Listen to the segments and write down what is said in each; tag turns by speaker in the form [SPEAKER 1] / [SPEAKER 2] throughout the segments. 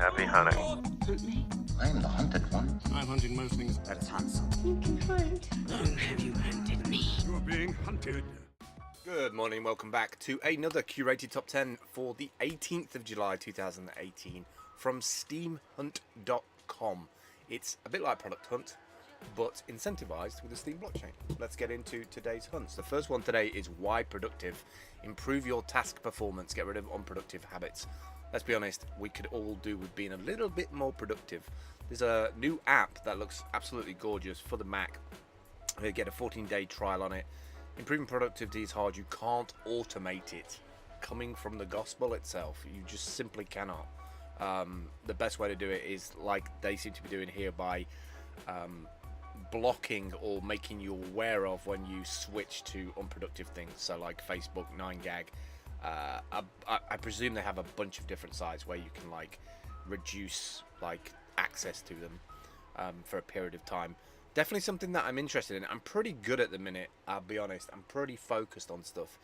[SPEAKER 1] Happy hunting.
[SPEAKER 2] Hunt me.
[SPEAKER 3] I am the hunted one.
[SPEAKER 4] I'm hunting most things.
[SPEAKER 2] That is HUNTZ.
[SPEAKER 5] You can hunt.
[SPEAKER 2] Oh, have you hunted me?
[SPEAKER 4] You're being hunted.
[SPEAKER 6] Good morning, welcome back to another curated top 10 for the 18th of July 2018 from steamhunt.com. It's a bit like Product Hunt, but incentivized with the Steam blockchain. Let's get into today's hunts. The first one today is why productive. Improve your task performance, get rid of unproductive habits. Let's be honest, we could all do with being a little bit more productive. There's a new app that looks absolutely gorgeous for the Mac. You get a 14-day trial on it. Improving productivity is hard. You can't automate it. Coming from the gospel itself, you just simply cannot. The best way to do it is like they seem to be doing here by blocking or making you aware of when you switch to unproductive things. So like Facebook, 9gag. I presume they have a bunch of different sites where you can like reduce like access to them for a period of time. Definitely something that I'm interested in. I'm pretty good at the minute, I'll be honest. I'm pretty focused on stuff.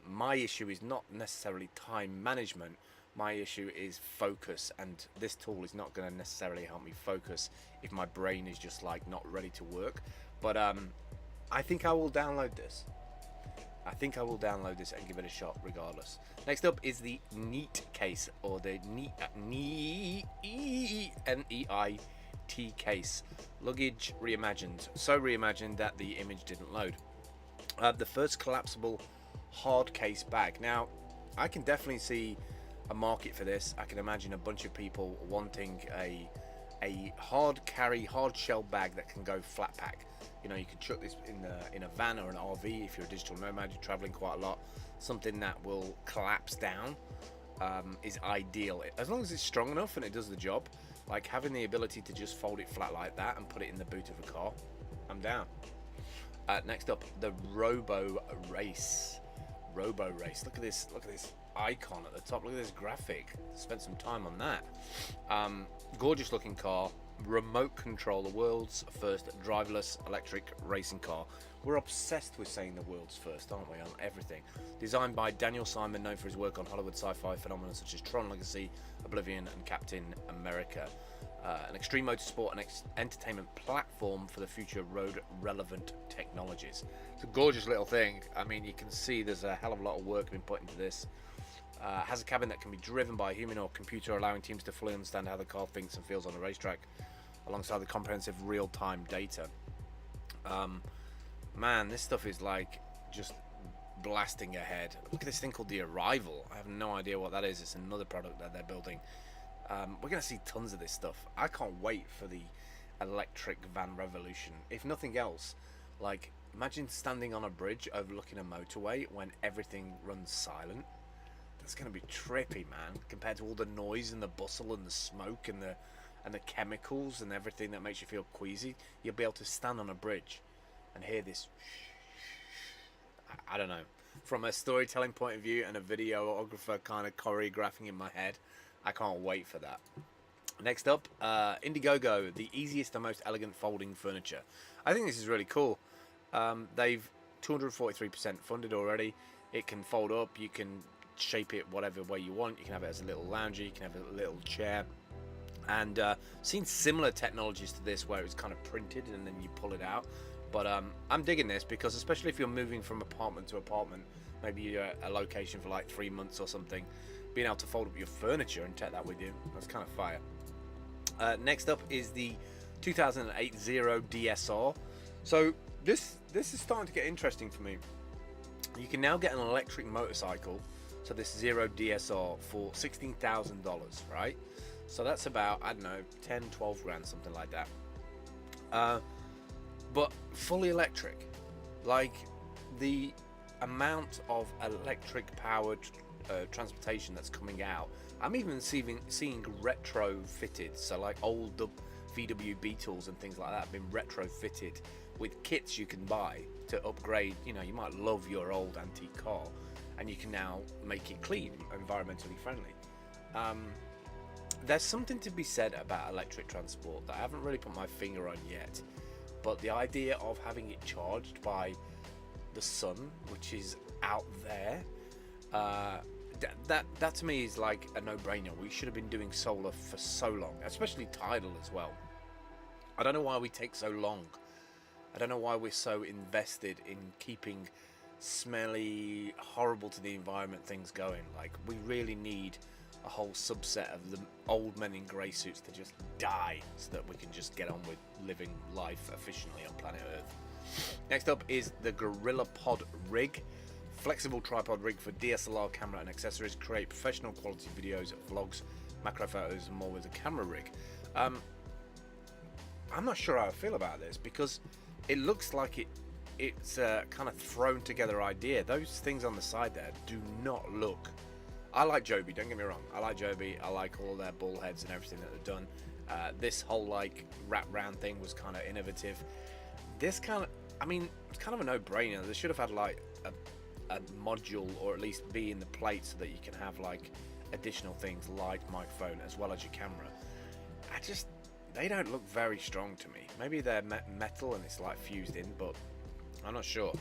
[SPEAKER 6] My issue is not necessarily time management. My issue is focus, and this tool is not going to necessarily help me focus if my brain is just like not ready to work. But I think I will download this. I think I will download this and give it a shot regardless. Next up is the Neat case, or the N-E-I-T case. Luggage reimagined. So reimagined that the image didn't load. The first collapsible hard case bag. Now, I can definitely see a market for this. I can imagine a bunch of people wanting a hard carry, hard shell bag that can go flat pack. You know, you could chuck this in a van or an RV if you're a digital nomad, you're traveling quite a lot. Something that will collapse down is ideal. As long as it's strong enough and it does the job. Like having the ability to just fold it flat like that and put it in the boot of a car, I'm down. Next up, the RoboRace. RoboRace. Look at this icon at the top. Look at this graphic. Spent some time on that. Gorgeous looking car. Remote control, the world's first driverless electric racing car. We're obsessed with saying the world's first, aren't we, on everything. Designed by Daniel Simon, known for his work on Hollywood sci-fi phenomena such as Tron Legacy, Oblivion and Captain America. An extreme motorsport and entertainment platform for the future road relevant technologies. It's a gorgeous little thing. I mean, you can see there's a hell of a lot of work been put into this. Has a cabin that can be driven by a human or computer, allowing teams to fully understand how the car thinks and feels on a racetrack, alongside the comprehensive real-time data. Man, this stuff is like just blasting ahead. Look at this thing called the Arrival. I have no idea what that is. It's another product that they're building. We're going to see tons of this stuff. I can't wait for the electric van revolution. If nothing else, like imagine standing on a bridge overlooking a motorway when everything runs silent. That's going to be trippy, man, compared to all the noise and the bustle and the smoke and the chemicals and everything that makes you feel queasy. You'll be able to stand on a bridge and hear this. I don't know. From a storytelling point of view and a videographer kind of choreographing in my head, I can't wait for that. Next up, Indiegogo, the easiest and most elegant folding furniture. I think this is really cool. They've 243% funded already. It can fold up. You can shape it whatever way you want. You can have it as a little lounger. You can have a little chair. And seen similar technologies to this where it's kind of printed and then you pull it out. But I'm digging this because especially if you're moving from apartment to apartment, maybe you're at a location for like 3 months or something, being able to fold up your furniture and take that with you, that's kind of fire. Next up is the 2008 zero-dsr. So this is starting to get interesting for me. You can now get an electric motorcycle, so this zero-dsr, for $16,000, right? So that's about, I don't know, 10, 12 grand, something like that. But fully electric. Like the amount of electric powered transportation that's coming out. I'm even seeing retro-fitted, so like old VW Beetles and things like that have been retro-fitted with kits you can buy to upgrade. You know, you might love your old antique car and you can now make it clean, environmentally friendly. There's something to be said about electric transport that I haven't really put my finger on yet, but the idea of having it charged by the sun, which is out there, that to me is like a no-brainer. We should have been doing solar for so long, especially tidal as well. I don't know why we take so long. I don't know why we're so invested in keeping smelly, horrible to the environment things going. Like, we really need a whole subset of the old men in grey suits to just die so that we can just get on with living life efficiently on planet Earth. Next up is the Gorilla Pod Rig. Flexible tripod rig for DSLR camera and accessories. Create professional quality videos, vlogs, macro photos and more with a camera rig. I'm not sure how I feel about this, because it looks like it's a kind of thrown together idea. Those things on the side there do not look... I like Joby, don't get me wrong. I like Joby. I like all their ball heads and everything that they've done. This whole like wrap round thing was kind of innovative. This kind of, I mean, it's kind of a no-brainer. They should have had like a module, or at least be in the plate, so that you can have like additional things like microphone as well as your camera. They don't look very strong to me. Maybe they're metal and it's like fused in, but I'm not sure.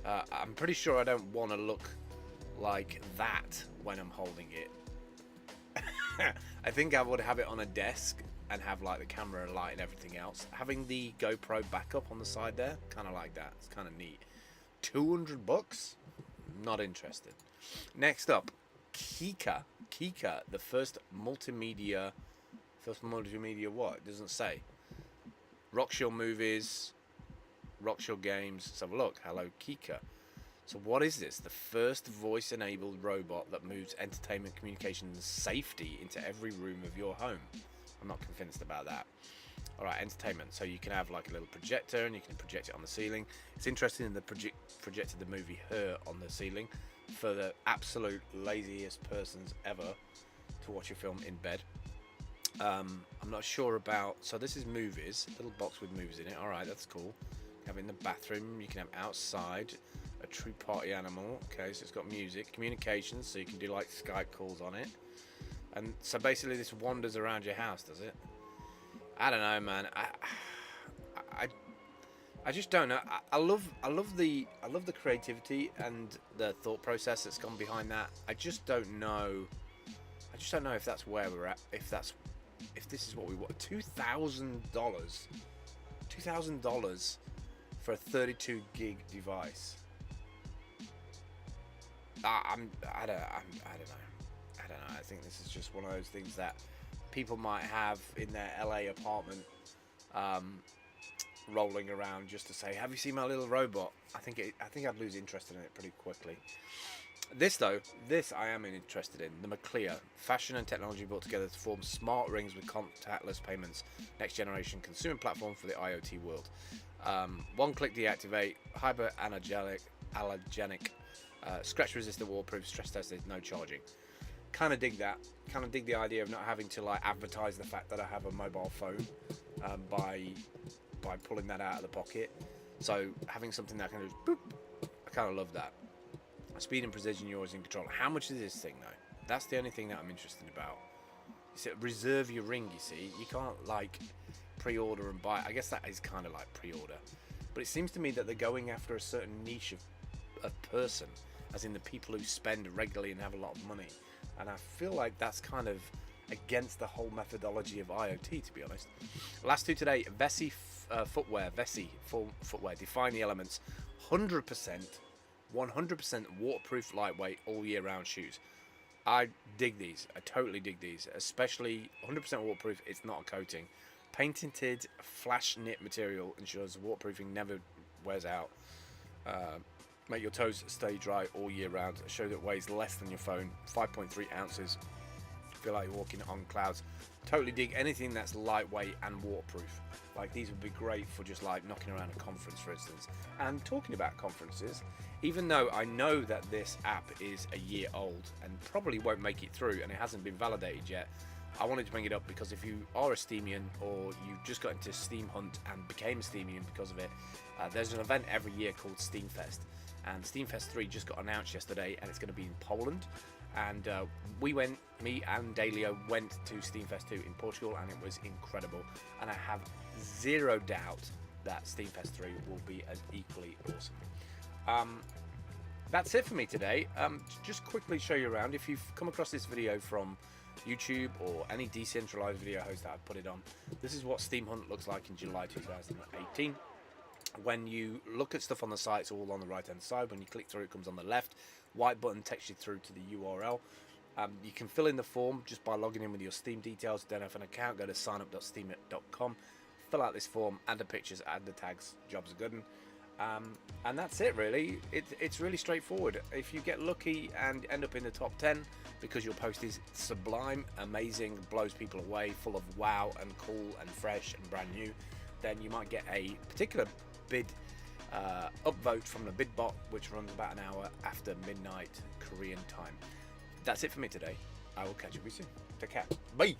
[SPEAKER 6] I'm pretty sure I don't want to look like that when I'm holding it. I think I would have it on a desk and have like the camera, light and everything else. Having the GoPro backup on the side there, kind of like that. It's kind of neat. $200? Not interested. Next up, Kike. Kike, the first multimedia what? It doesn't say. Rockshill Movies, Rockshill Games. Let's have a look. Hello, Kike. So what is this? The first voice-enabled robot that moves entertainment, communication, and safety into every room of your home. I'm not convinced about that. Alright, entertainment. So you can have like a little projector and you can project it on the ceiling. It's interesting that they projected the movie Her on the ceiling for the absolute laziest persons ever to watch a film in bed. I'm not sure about... So this is movies. A little box with movies in it. Alright, that's cool. You have it in the bathroom. You can have outside. A true party animal. Okay, so it's got music. Communications, so you can do like Skype calls on it. And so basically this wanders around your house, does it? I don't know, man. I just don't know. I love the creativity and the thought process that's gone behind that. I just don't know. I just don't know if that's where we're at. If this is what we want. $2,000 for a 32 gig device. I don't know. I think this is just one of those things that people might have in their LA apartment, rolling around just to say, "Have you seen my little robot?" I think I'd lose interest in it pretty quickly. This I am interested in. The Maclear, fashion and technology brought together to form smart rings with contactless payments. Next generation consumer platform for the IoT world. One-click deactivate, hyper allergenic, scratch resistant, waterproof, stress tested, no charging. Kind of dig that. Kind of dig the idea of not having to like advertise the fact that I have a mobile phone by pulling that out of the pocket. So having something that can just boop. I kind of love that. Speed and precision, yours in control. How much is this thing though? That's the only thing that I'm interested about. You see, reserve your ring. You see, you can't like pre-order and buy. I guess that is kind of like pre-order, but it seems to me that they're going after a certain niche of person, as in the people who spend regularly and have a lot of money. And I feel like that's kind of against the whole methodology of IoT, to be honest. Last two today, Vesey footwear. Vesey footwear. Define the elements. 100% waterproof, lightweight, all year round shoes. I dig these. I totally dig these. Especially 100% waterproof. It's not a coating. Patented flash knit material ensures waterproofing never wears out. Make your toes stay dry all year round. A shoe that weighs less than your phone. 5.3 ounces. Feel like you're walking on clouds. Totally dig anything that's lightweight and waterproof. Like these would be great for just like knocking around a conference, for instance. And talking about conferences, even though I know that this app is a year old and probably won't make it through and it hasn't been validated yet, I wanted to bring it up because if you are a Steamian or you just got into Steam Hunt and became a Steamian because of it, there's an event every year called Steamfest. And Steamfest 3 just got announced yesterday and it's going to be in Poland. And me and Dalio went to Steamfest 2 in Portugal and it was incredible. And I have zero doubt that Steamfest 3 will be as equally awesome. that's it for me today. Just quickly show you around. If you've come across this video from YouTube or any decentralized video host that I've put it on, this is what Steam Hunt looks like in July 2018. When you look at stuff on the site, it's all on the right hand side. When you click through, it comes on the left. White button takes you through to the URL. You can fill in the form just by logging in with your Steam details. Don't have an account, go to signup.steam.com, fill out this form, add the pictures, add the tags, job's a good one. And that's it really. It's really straightforward. If you get lucky and end up in the top 10 because your post is sublime, amazing, blows people away, full of wow and cool and fresh and brand new, then you might get a particular bid upvote from the bid bot, which runs about an hour after midnight Korean time. That's it for me today. I will catch you soon. Take care. Bye.